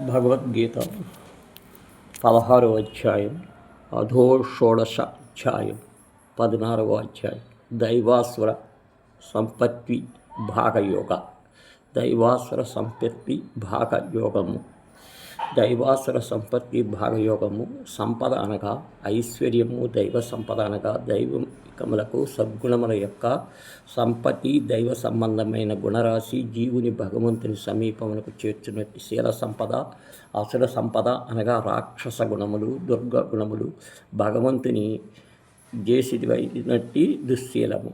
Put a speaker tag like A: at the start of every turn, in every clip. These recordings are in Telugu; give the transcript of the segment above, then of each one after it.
A: భగవద్గీత 16వ అధ్యాయం అధో షోడశ అధ్యాయం 16వ అధ్యాయం దైవాసుర సంపత్తి భాగయోగ. దైవాసుర సంపత్తి భాగయోగము. దైవాసుర సంపత్తి భాగయోగము. సంపద అనగా ఐశ్వర్యము, దైవ సంపద అనగా దైవికములకు సద్గుణముల యొక్క సంపత్తి, దైవ సంబంధమైన గుణరాశి, జీవుని భగవంతుని సమీపమునకు చేర్చునట్టి శీల సంపద. అసుర సంపద అనగా రాక్షస గుణములు, దుర్గ గుణములు, భగవంతుని చేసినట్టి దుశ్శీలము.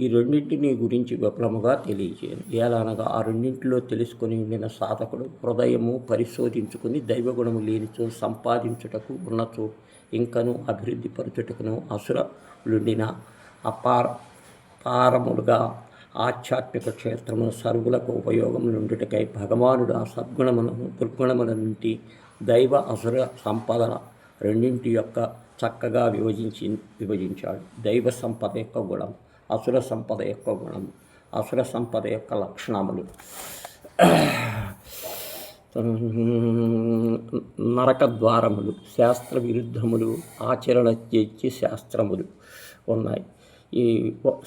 A: ఈ రెండింటిని గురించి విపులముగా తెలియజేయను. ఎలానగా ఆ రెండింటిలో తెలుసుకొని ఉండిన సాధకుడు హృదయము పరిశోధించుకుని దైవగుణము లేనిచో సంపాదించుటకు ఉన్నచో ఇంకను అభివృద్ధి పరచుటకును అసురులుండిన అపారములుగా ఆధ్యాత్మిక క్షేత్రమును సర్వులకు ఉపయోగం నుండుటకై భగవానుడు ఆ సద్గుణములను దుర్గుణముల నుండి దైవ అసుర సంపదల రెండింటి యొక్క చక్కగా విభజించాడు. దైవ సంపద యొక్క గుణం, అసుర సంపద యొక్క గుణం, అసుర సంపద యొక్క లక్షణములు. నరక ద్వారములు, శాస్త్ర విరుద్ధములు, ఆచరణ చేర్చి శాస్త్రములు ఉన్నాయి. ఈ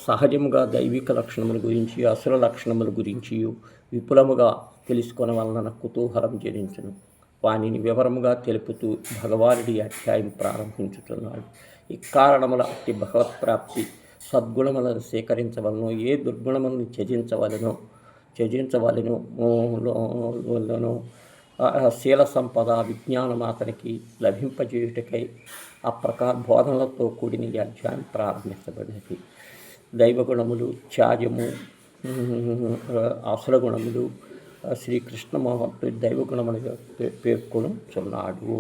A: సహజముగా దైవిక లక్షణముల గురించి, అసుర లక్షణముల గురించి విపులముగా తెలుసుకున్న వలన కుతూహలం జనించును. వానిని వివరముగా తెలుపుతూ భగవానుడి అధ్యాయం ప్రారంభించుతున్నాడు. ఈ కారణముల అట్టి భగవత్ప్రాప్తి సద్గుణములను సేకరించవలను, ఏ దుర్గుణములను త్యజించవలనో శీల సంపద విజ్ఞానం అతనికి లభింపజేయుటకై ఆ బోధనలతో కూడిన ఈ అధ్యాయం ప్రారంభించబడినది. దైవగుణములు, త్యాజము, అసుర గుణములు శ్రీకృష్ణ మహర్షి దైవగుణములుగా పేర్కొనుచున్నాడు.